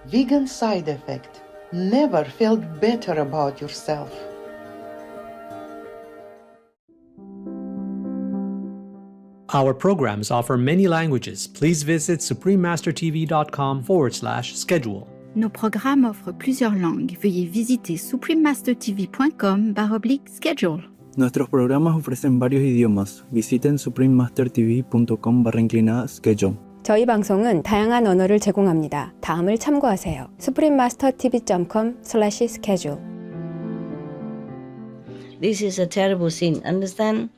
Vegan side effect. Never felt better about yourself. Our programs offer many languages. Please visit suprememastertv.com/schedule. Nos programmes offrent plusieurs langues. Veuillez visiter suprememastertv.com/schedule. Nuestros programas ofrecen varios idiomas. Visiten suprememastertv.com/schedule. 저희 방송은 다양한 언어를 제공합니다. 다음을 참고하세요. suprememastertv.com/schedule. This is a terrible sin, understand?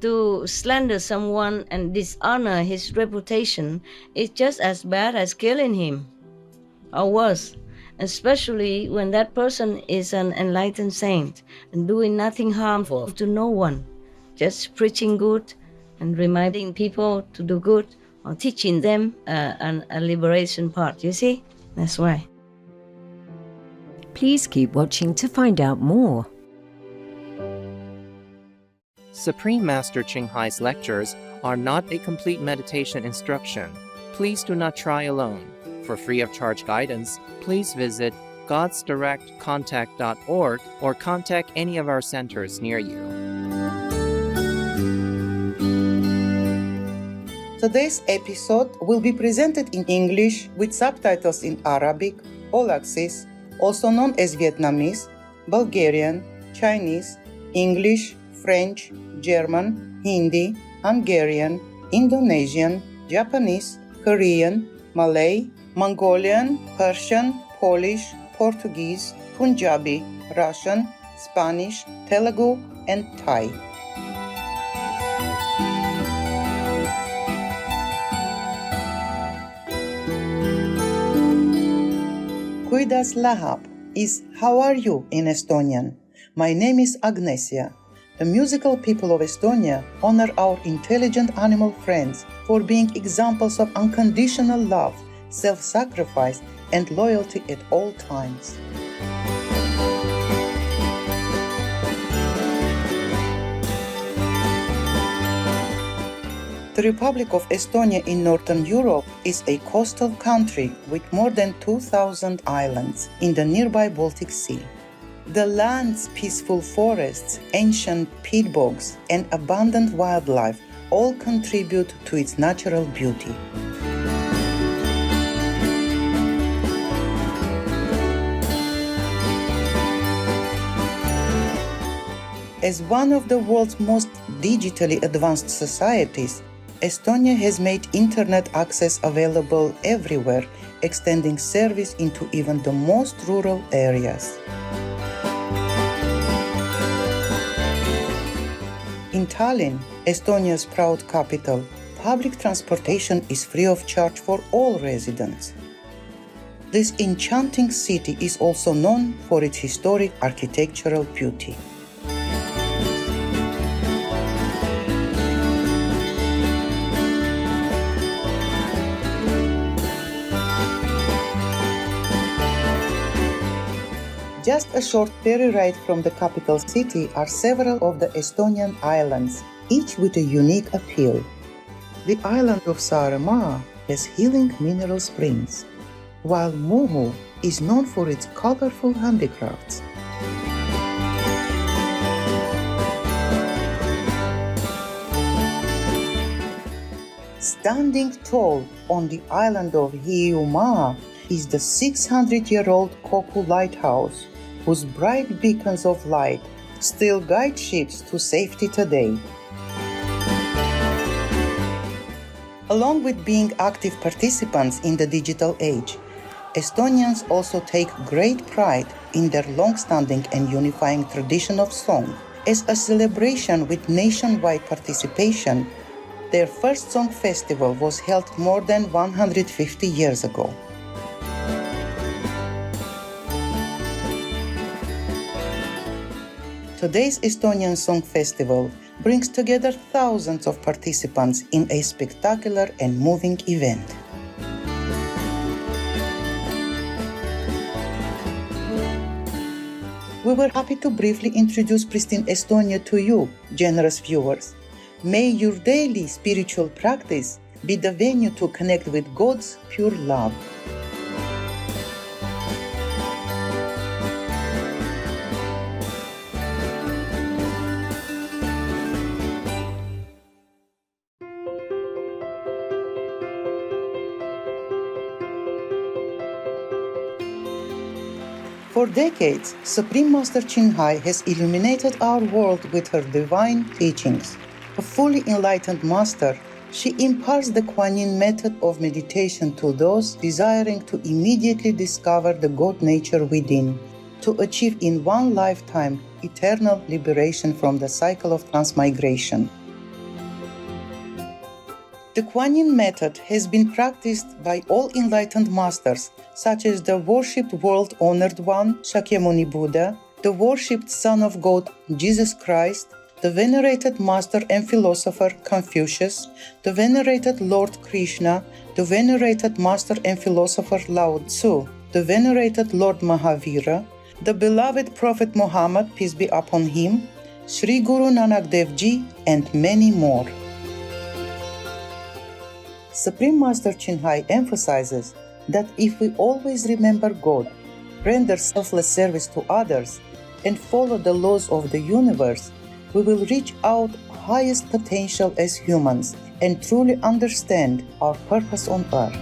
To slander someone and dishonor his reputation is just as bad as killing him, or worse, especially when that person is an enlightened saint and doing nothing harmful to no one, just preaching good and reminding people to do good or teaching them a liberation part. You see? That's why. Please keep watching to find out more. Supreme Master Ching Hai's lectures are not a complete meditation instruction. Please do not try alone. For free of charge guidance, please visit godsdirectcontact.org or contact any of our centers near you. Today's episode will be presented in English with subtitles in Arabic, all access, also known as Vietnamese, Bulgarian, Chinese, English, French, German, Hindi, Hungarian, Indonesian, Japanese, Korean, Malay, Mongolian, Persian, Polish, Portuguese, Punjabi, Russian, Spanish, Telugu, and Thai. Kuidas lahab is how are you in Estonian. My name is Agnè. The musical people of Estonia honor our intelligent animal friends for being examples of unconditional love, self-sacrifice, and loyalty at all times. The Republic of Estonia in Northern Europe is a coastal country with more than 2,000 islands in the nearby Baltic Sea. The land's peaceful forests, ancient peat bogs, and abundant wildlife all contribute to its natural beauty. As one of the world's most digitally advanced societies, Estonia has made internet access available everywhere, extending service into even the most rural areas. In Tallinn, Estonia's proud capital, public transportation is free of charge for all residents. This enchanting city is also known for its historic architectural beauty. Just a short ferry ride from the capital city are several of the Estonian islands, each with a unique appeal. The island of Saaremaa has healing mineral springs, while Muhu is known for its colorful handicrafts. Standing tall on the island of Hiiumaa is the 600-year-old Koku Lighthouse, whose bright beacons of light still guide ships to safety today. Along with being active participants in the digital age, Estonians also take great pride in their long-standing and unifying tradition of song. As a celebration with nationwide participation, their first song festival was held more than 150 years ago. Today's Estonian Song Festival brings together thousands of participants in a spectacular and moving event. We were happy to briefly introduce Pristine Estonia to you, generous viewers. May your daily spiritual practice be the venue to connect with God's pure love. For decades, Supreme Master Ching Hai has illuminated our world with her divine teachings. A fully enlightened master, she imparts the Kuan Yin method of meditation to those desiring to immediately discover the God nature within, to achieve in one lifetime eternal liberation from the cycle of transmigration. The Kuan Yin method has been practiced by all enlightened masters, such as the worshipped world-honored one, Shakyamuni Buddha, the worshipped Son of God, Jesus Christ, the venerated master and philosopher, Confucius, the venerated Lord Krishna, the venerated master and philosopher, Lao Tzu, the venerated Lord Mahavira, the beloved Prophet Muhammad, peace be upon him, Sri Guru Nanak Dev Ji, and many more. Supreme Master Ching Hai emphasizes that if we always remember God, render selfless service to others, and follow the laws of the universe, we will reach our highest potential as humans and truly understand our purpose on earth.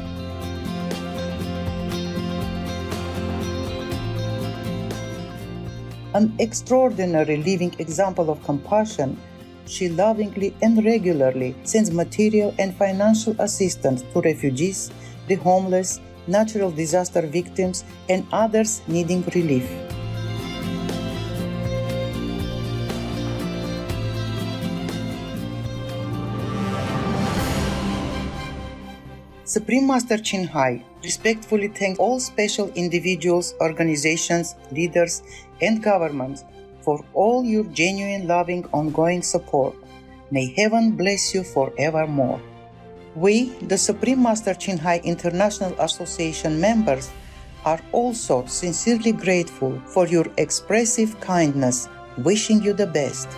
An extraordinary living example of compassion, she lovingly and regularly sends material and financial assistance to refugees, the homeless, natural disaster victims, and others needing relief. Supreme Master Ching Hai respectfully thanks all special individuals, organizations, leaders, and governments for all your genuine, loving, ongoing support. May heaven bless you forevermore. We, the Supreme Master Ching Hai International Association members, are also sincerely grateful for your expressive kindness, wishing you the best.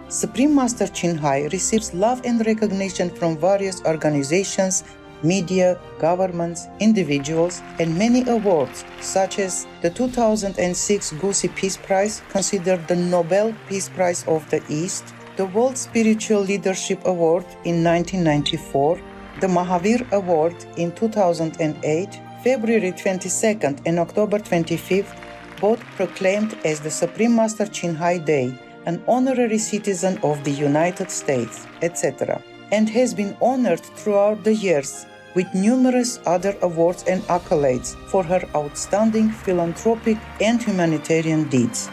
Supreme Master Ching Hai receives love and recognition from various organizations, media, governments, individuals, and many awards, such as the 2006 Gusi Peace Prize, considered the Nobel Peace Prize of the East, the World Spiritual Leadership Award in 1994, the Mahavir Award in 2008, February 22nd and October 25th, both proclaimed as the Supreme Master Ching Hai Day, an honorary citizen of the United States, etc., and has been honored throughout the years with numerous other awards and accolades for her outstanding philanthropic and humanitarian deeds.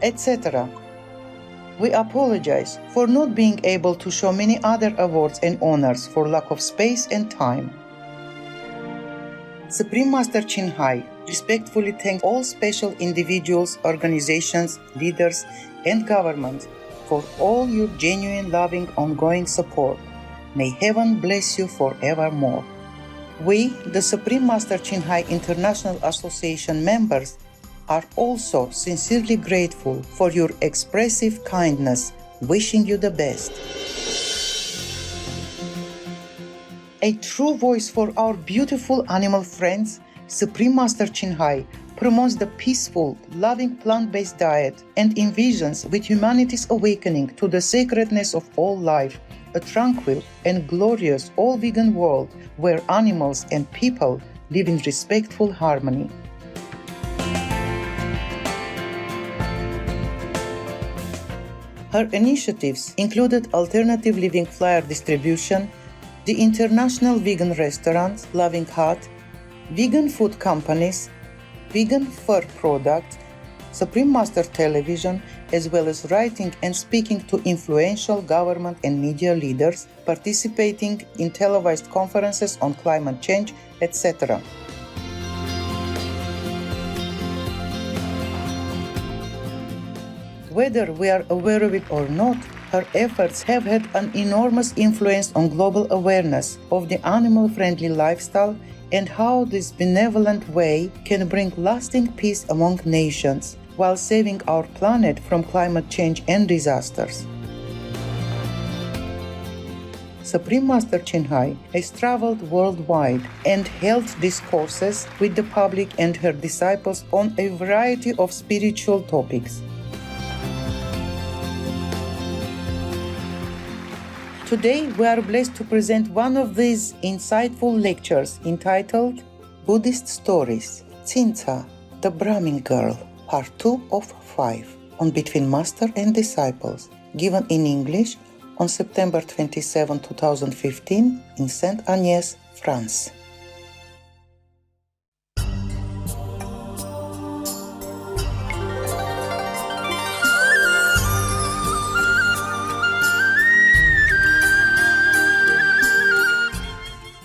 etc. We apologize for not being able to show many other awards and honors for lack of space and time. Supreme Master Ching respectfully thanks all special individuals, organizations, leaders, and governments for all your genuine, loving, ongoing support. May heaven bless you forevermore. We, the Supreme Master Ching International Association members, are also sincerely grateful for your expressive kindness, wishing you the best. A true voice for our beautiful animal friends, Supreme Master Ching promotes the peaceful, loving plant-based diet and envisions with humanity's awakening to the sacredness of all life, a tranquil and glorious all-vegan world where animals and people live in respectful harmony. Her initiatives included alternative living flyer distribution, the International Vegan Restaurants, Loving Hut, vegan food companies, vegan fur products, Supreme Master Television, as well as writing and speaking to influential government and media leaders, participating in televised conferences on climate change, etc. Whether we are aware of it or not, her efforts have had an enormous influence on global awareness of the animal-friendly lifestyle and how this benevolent way can bring lasting peace among nations while saving our planet from climate change and disasters. Supreme Master Ching has traveled worldwide and held discourses with the public and her disciples on a variety of spiritual topics. Today, we are blessed to present one of these insightful lectures entitled Buddhist Stories, Cinca, the Bramhin Girl, Part 2 of 5, on Between Master and Disciples, given in English on September 27, 2015 in Sainte Agnès, France.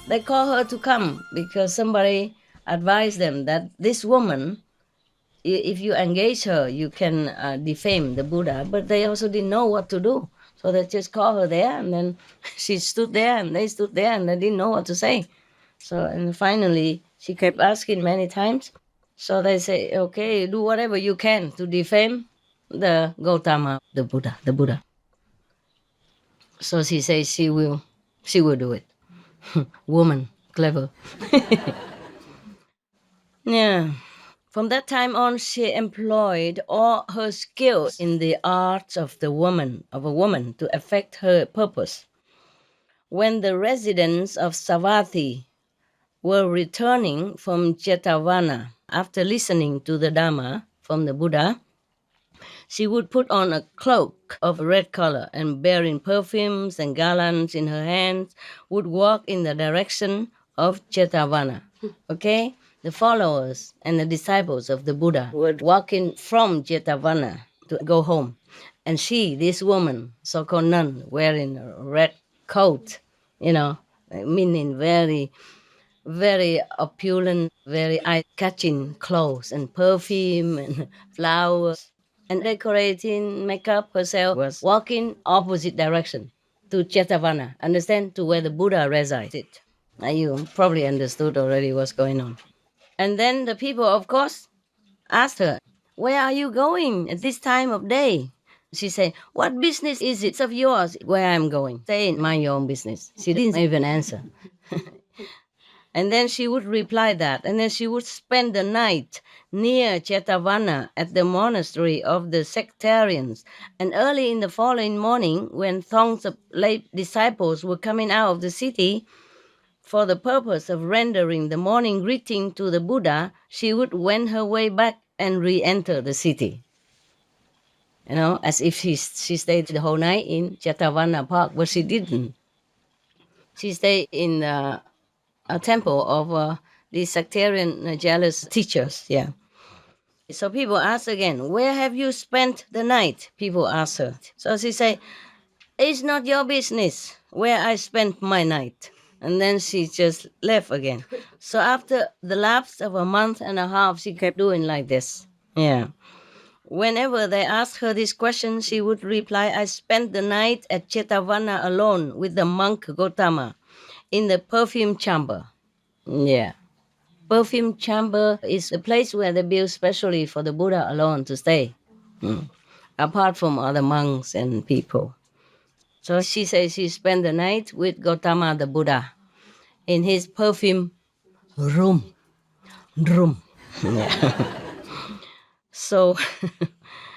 They call her to come because somebody advised them that this woman, if you engage her, you can defame the Buddha, but they also didn't know what to do. So they just called her there, and then she stood there, and they stood there, and they didn't know what to say. So, and finally, she kept asking many times. So they say, okay, do whatever you can to defame the Gautama, the Buddha. So she says she will do it. Woman, clever. Yeah. From that time on, she employed all her skill in the arts of a woman to effect her purpose. When the residents of Savatthi were returning from Jetavana after listening to the Dhamma from the Buddha, she would put on a cloak of red color and bearing perfumes and garlands in her hands, would walk in the direction of Jetavana. Okay? The followers and the disciples of the Buddha were walking from Jetavana to go home. And she, this woman, so-called nun, wearing a red coat, meaning very, very opulent, very eye-catching clothes and perfume and flowers. And decorating makeup herself was walking opposite direction to Jetavana, understand, to where the Buddha resided. Now you probably understood already what's going on. And then the people, of course, asked her, where are you going at this time of day? She said, what business is it of yours where I'm going? Say, mind your own business. She didn't even answer. And then she would reply that. And then she would spend the night near Jetavana at the monastery of the sectarians. And early in the following morning, when throngs of lay disciples were coming out of the city for the purpose of rendering the morning greeting to the Buddha, she would wend her way back and re-enter the city. As if she stayed the whole night in Jetavana Park, but she didn't. She stayed in a temple of the sectarian jealous teachers, yeah. So people ask again, where have you spent the night? People ask her. So she say, it's not your business where I spent my night. And then she just left again. So after the lapse of a month and a half, she kept doing like this. Yeah. Whenever they asked her this question, she would reply, I spent the night at Chetavana alone with the monk Gautama in the perfume chamber. Yeah. Perfume chamber is a place where they build specially for the Buddha alone to stay, apart from other monks and people. So she says she spent the night with Gautama the Buddha in his perfume room. Yeah. So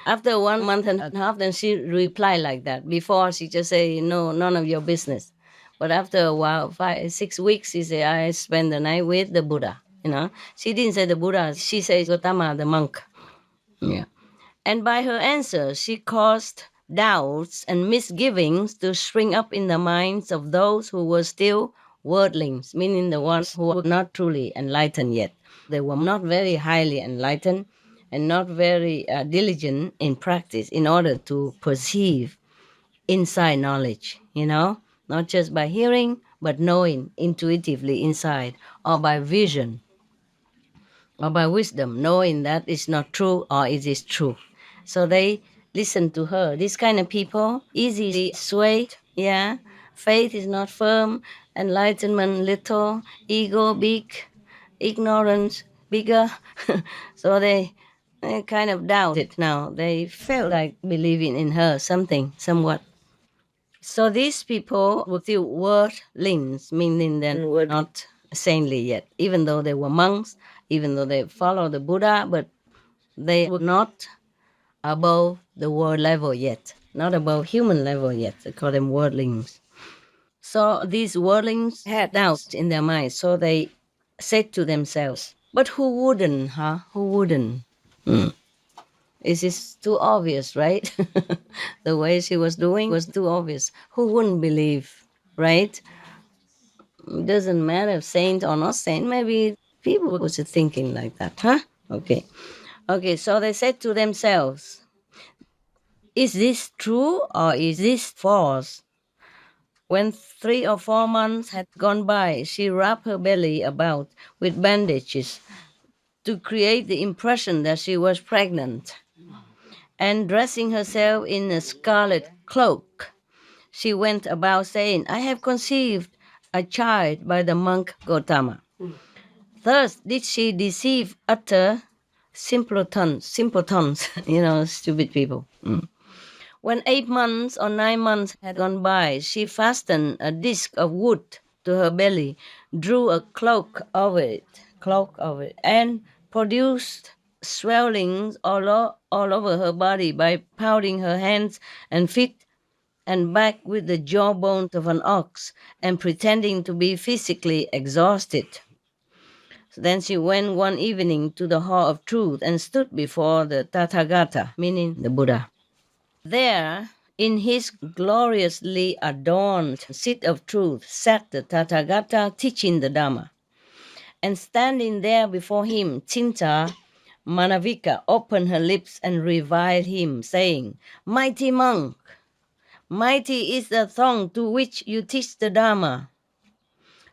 after 1 month and a half, then she replied like that. Before she just say, no, none of your business. But after a while, 6 weeks, she said, I spent the night with the Buddha. She didn't say the Buddha. She says Gautama the monk. Yeah. And by her answer, she caused doubts and misgivings to spring up in the minds of those who were still worldlings, meaning the ones who were not truly enlightened yet. They were not very highly enlightened and not very diligent in practice in order to perceive inside knowledge, not just by hearing, but knowing intuitively inside, or by vision, or by wisdom, knowing that it's not true or it is true. So they listen to her. These kind of people, easily swayed, yeah. Faith is not firm, enlightenment little, ego big, ignorance bigger. So they kind of doubt it now. They felt like believing in her something, somewhat. So these people were still worldlings, meaning they were not saintly yet, even though they were monks, even though they followed the Buddha, but they were not above the world level yet, not above human level yet. They call them worldlings. So these worldlings had doubts in their minds, so they said to themselves, but who wouldn't, huh? Who wouldn't? This is too obvious, right? The way she was doing was too obvious. Who wouldn't believe, right? It doesn't matter if saint or not saint. Maybe people was thinking like that, huh? Okay, so they said to themselves, is this true or is this false? When 3 or 4 months had gone by, she wrapped her belly about with bandages to create the impression that she was pregnant. And dressing herself in a scarlet cloak, she went about saying, I have conceived a child by the monk Gautama. Thus did she deceive utter simpletons, stupid people. When 8 months or 9 months had gone by, she fastened a disc of wood to her belly, drew a cloak over it, and produced swellings all over her body by pounding her hands and feet and back with the jawbone of an ox and pretending to be physically exhausted. So then she went one evening to the Hall of Truth and stood before the Tathagata, meaning the Buddha. There, in his gloriously adorned seat of truth, sat the Tathagata teaching the Dhamma. And standing there before him, Cinca, Manavika, opened her lips and reviled him, saying, Mighty monk, mighty is the tongue to which you teach the Dhamma.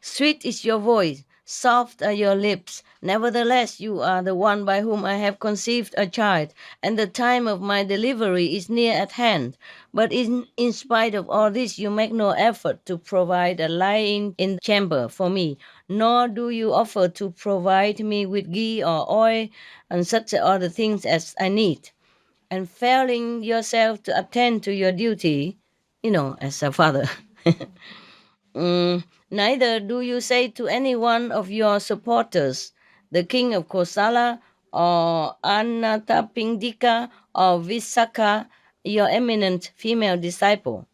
Sweet is your voice, soft are your lips. Nevertheless, you are the one by whom I have conceived a child, and the time of my delivery is near at hand. But in spite of all this, you make no effort to provide a lying in chamber for me, nor do you offer to provide me with ghee or oil and such other things as I need. And failing yourself to attend to your duty, as a father, neither do you say to any one of your supporters, the king of Kosala or Anatapindika or Visakha, your eminent female disciple,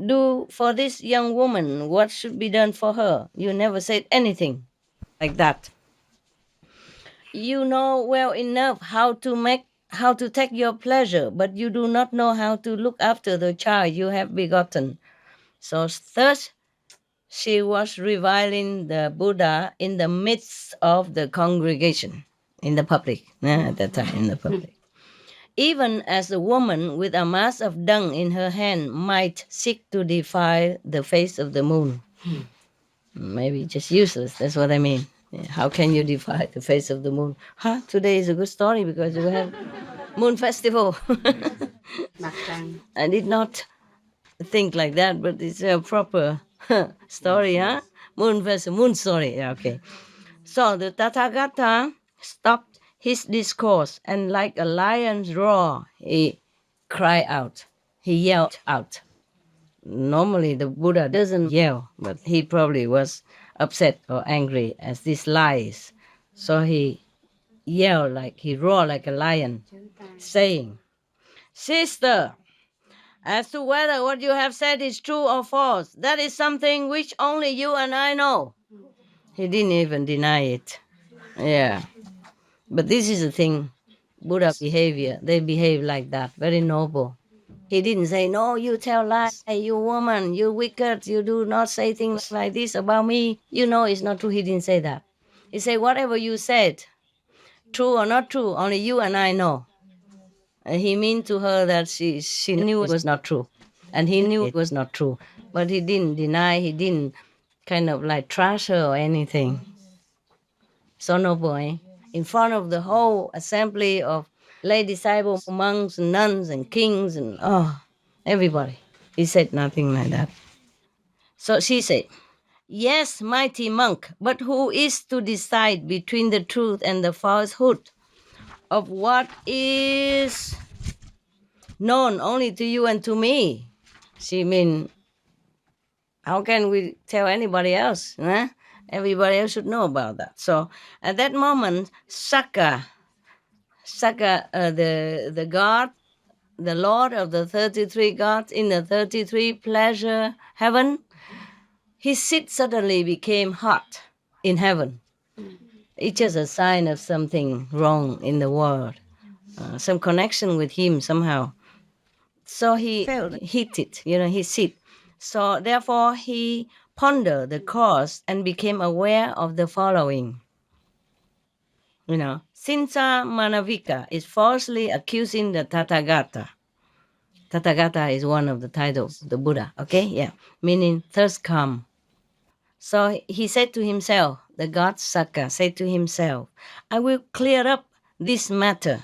do for this young woman what should be done for her. You never said anything like that. You know well enough how to take your pleasure, but you do not know how to look after the child you have begotten. So thus she was reviling the Buddha in the midst of the congregation. in the public, at that time in the public. Even as a woman with a mass of dung in her hand might seek to defy the face of the moon. Maybe just useless, that's what I mean. Yeah, how can you defy the face of the moon? Today is a good story because we have moon festival. I did not think like that, but it's a proper story, huh? Moon festival, moon story, yeah, okay. So the Tathagata stopped his discourse, and like a lion's roar, he cried out. He yelled out. Normally the Buddha doesn't yell, but he probably was upset or angry as this lies. So he yelled he roared like a lion, saying, "Sister, as to whether what you have said is true or false, that is something which only you and I know." He didn't even deny it. Yeah. But this is the thing, Buddha behavior, they behave like that, very noble. He didn't say, "No, you tell lies, hey, you woman, you wicked, you do not say things like this about me. You know it's not true." He didn't say that. He said, "Whatever you said, true or not true, only you and I know." And he meant to her that she knew it was not true. And he knew it was not true. But he didn't deny, he didn't kind of trash her or anything. So noble, eh? In front of the whole assembly of lay disciples, monks, and nuns, and kings, and everybody. He said nothing like that. So she said, "Yes, mighty monk, but who is to decide between the truth and the falsehood of what is known only to you and to me?" She mean, how can we tell anybody else? Huh? Everybody else should know about that. So at that moment, Saka, the god, the lord of the 33 gods in the 33 pleasure heaven, his seat suddenly became hot in heaven. It's just a sign of something wrong in the world, some connection with him somehow. So he felt heated, his seat. So therefore he pondered the cause and became aware of the following. Cinca Manavika is falsely accusing the Tathagata. Tathagata is one of the titles of the Buddha, okay? Yeah, meaning thirst come. So he said to himself, the god Saka said to himself, "I will clear up this matter."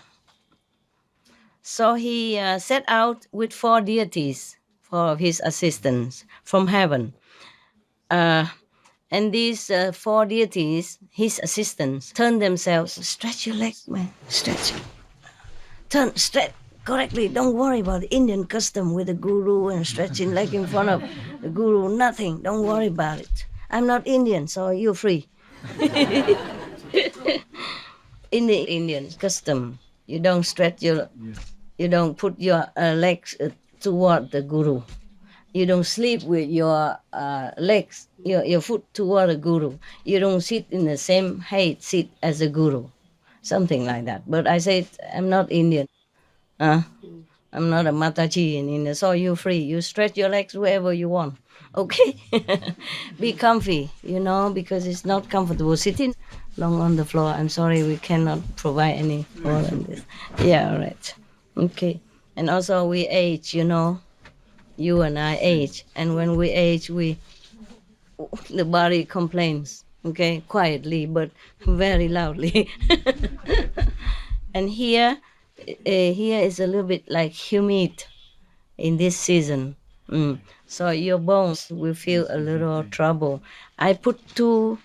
So he set out with 4 deities for his assistants from heaven. And these 4 deities, his assistants, turn themselves, "Stretch your legs, man, stretch. Stretch correctly. Don't worry about the Indian custom with the guru and stretching leg in front of the guru. Nothing. Don't worry about it. I'm not Indian, so you're free." In the Indian custom, you don't stretch you don't put your legs toward the guru. You don't sleep with your legs, your foot toward the guru. You don't sit in the same height seat as the guru. Something like that. But I said, I'm not Indian. I'm not a Mataji in India, so you're free. You stretch your legs wherever you want. Okay? Be comfy, because it's not comfortable sitting long on the floor. I'm sorry, we cannot provide any more than this. Yeah, all right. Okay. And also we age, you and I age. And when we age, the body complains, okay, quietly, but very loudly. And here is a little bit like humid in this season. So your bones will feel a little trouble. I put two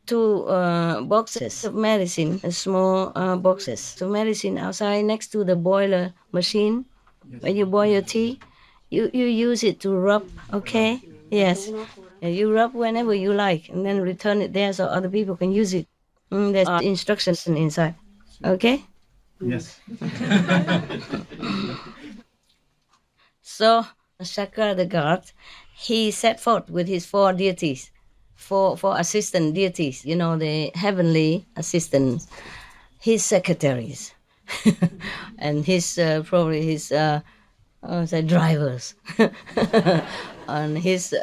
boxes of medicine, small boxes of medicine outside next to the boiler machine. When you boil your tea, you use it to rub, okay? Yes. You rub whenever you like and then return it there so other people can use it. There's instructions inside. Okay? Yes. So Shaka the god, he set forth with his 4 deities, four assistant deities, the heavenly assistants, his secretaries, and his probably his drivers, and his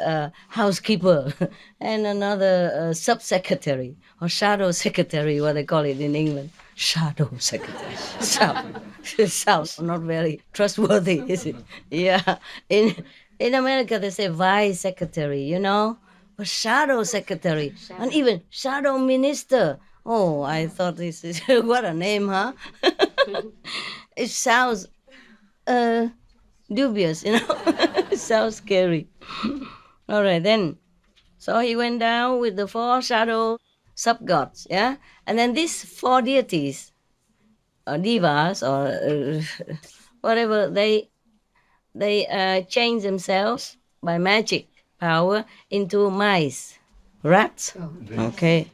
housekeeper, and another sub-secretary or shadow secretary, what they call it in England. Shadow secretary. Sounds not very trustworthy, is it? Yeah. In America, they say vice secretary, you know, but shadow secretary, and even shadow minister. Oh, I thought this is what a name, huh? It sounds dubious, you know. It sounds scary. All right, then. So he went down with the four shadow sub-gods, yeah? And then these four deities, or devas, or whatever, they change themselves by magic power into mice, rats. Okay.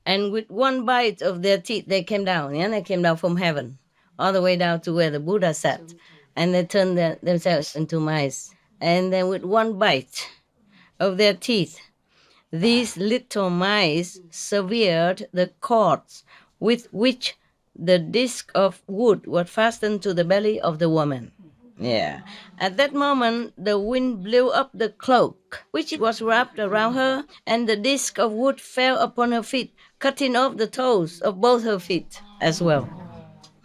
And with one bite of their teeth, they came down, yeah? They came down from heaven, all the way down to where the Buddha sat. And they turned themselves into mice. And then with one bite of their teeth, these little mice severed the cords with which the disc of wood was fastened to the belly of the woman. Yeah. At that moment, the wind blew up the cloak, which was wrapped around her, and the disc of wood fell upon her feet, cutting off the toes of both her feet as well.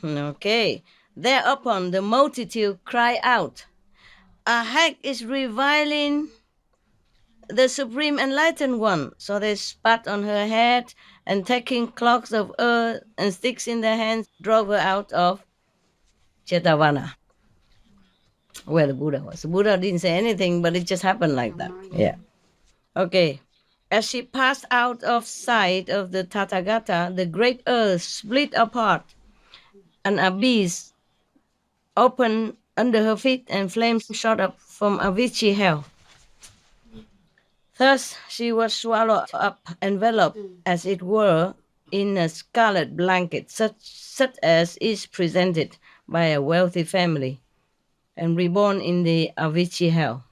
Okay. Thereupon, the multitude cried out, "A hag is reviling the Supreme Enlightened One." So they spat on her head, and taking clods of earth and sticks in their hands, drove her out of Jetavana, where the Buddha was. The Buddha didn't say anything, but it just happened like that. Yeah. Okay. As she passed out of sight of the Tathagata, the great earth split apart. An abyss opened under her feet, and flames shot up from Avicii hell. Thus she was swallowed up, enveloped, as it were, in a scarlet blanket, such as is presented by a wealthy family, and reborn in the Avicii hell.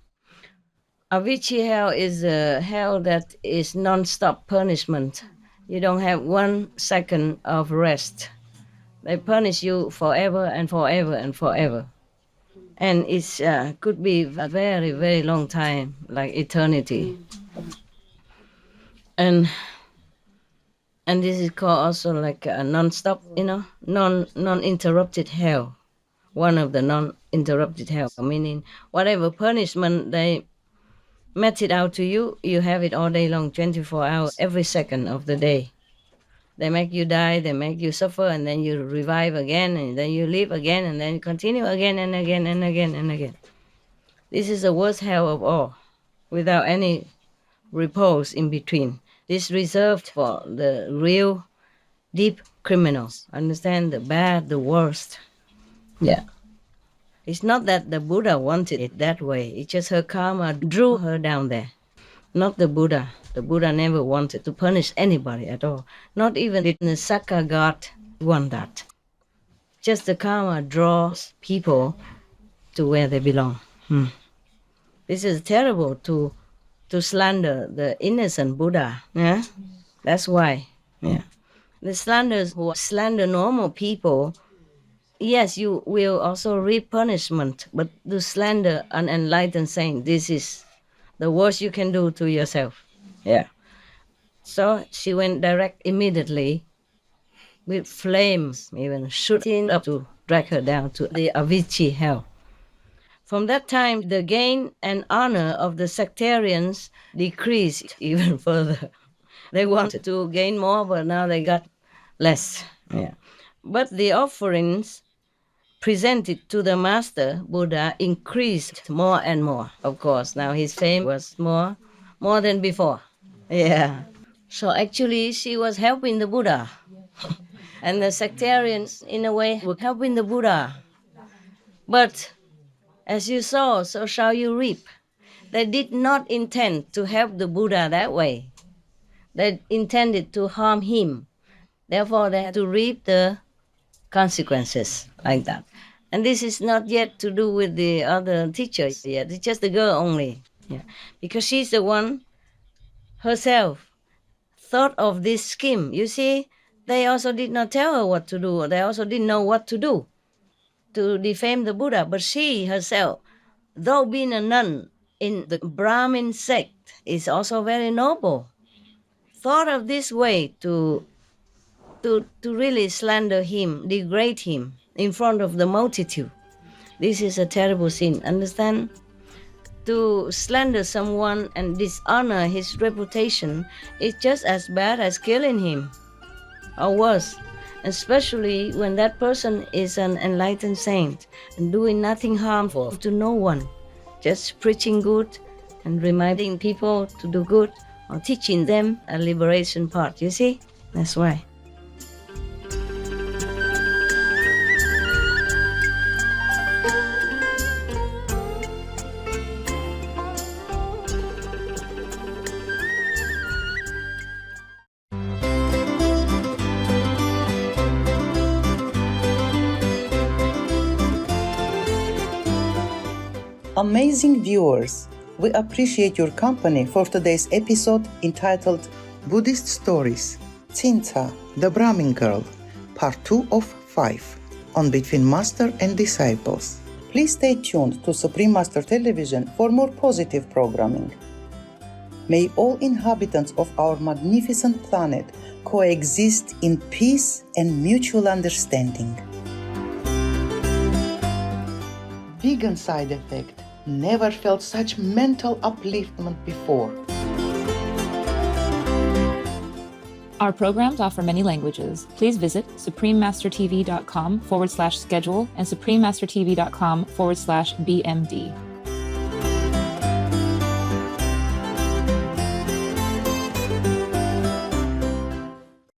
Avicii hell is a hell that is non-stop punishment. You don't have 1 second of rest. They punish you forever and forever and forever. And it could be a very, very long time, like eternity. And this is called also like a non-stop, you know, non-interrupted hell. One of the non-interrupted hell, meaning whatever punishment they meted out to you, you have it all day long, 24 hours, every second of the day. They make you die, they make you suffer, and then you revive again, and then you live again, and then you continue again and again and again and again. This is the worst hell of all, without any repose in between. This is reserved for the real deep criminals. Understand? The bad, the worst. Yeah. It's not that the Buddha wanted it that way. It's just her karma drew her down there. Not the Buddha. The Buddha never wanted to punish anybody at all. Not even the Sakka God want that. Just the karma draws people to where they belong. This is terrible to slander the innocent Buddha. Yeah? That's why. Yeah. The slanders who slander normal people, yes, you will also reap punishment, but to slander an enlightened saint, this is the worst you can do to yourself. Yeah. So she went direct immediately with flames, even shooting up to drag her down to the Avicii hell. From that time, the gain and honor of the sectarians decreased even further. They wanted to gain more, but now they got less. Yeah. But the offerings presented to the master Buddha increased more and more. Of course, now his fame was more than before. Yeah. So actually, she was helping the Buddha. And the sectarians, in a way, were helping the Buddha. But as you sow, so shall you reap. They did not intend to help the Buddha that way. They intended to harm him. Therefore, they had to reap the consequences like that. And this is not yet to do with the other teachers yet. It's just the girl only. Yeah. Because she's the one herself thought of this scheme. You see, they also did not tell her what to do. They also didn't know what to do to defame the Buddha. But she herself, though being a nun in the Bramhin sect, is also very noble, thought of this way to to really slander him, degrade him in front of the multitude. This is a terrible sin, understand? To slander someone and dishonor his reputation is just as bad as killing him, or worse, especially when that person is an enlightened saint and doing nothing harmful to no one, just preaching good and reminding people to do good or teaching them a liberation path. You see? That's why. Amazing viewers, we appreciate your company for today's episode entitled Buddhist Stories, Cinca, the Bramhin Girl, Part 2 of 5, on Between Master and Disciples. Please stay tuned to Supreme Master Television for more positive programming. May all inhabitants of our magnificent planet coexist in peace and mutual understanding. Vegan side effect. Never felt such mental upliftment before. Our programs offer many languages. Please visit suprememastertv.com/schedule and suprememastertv.com/BMD.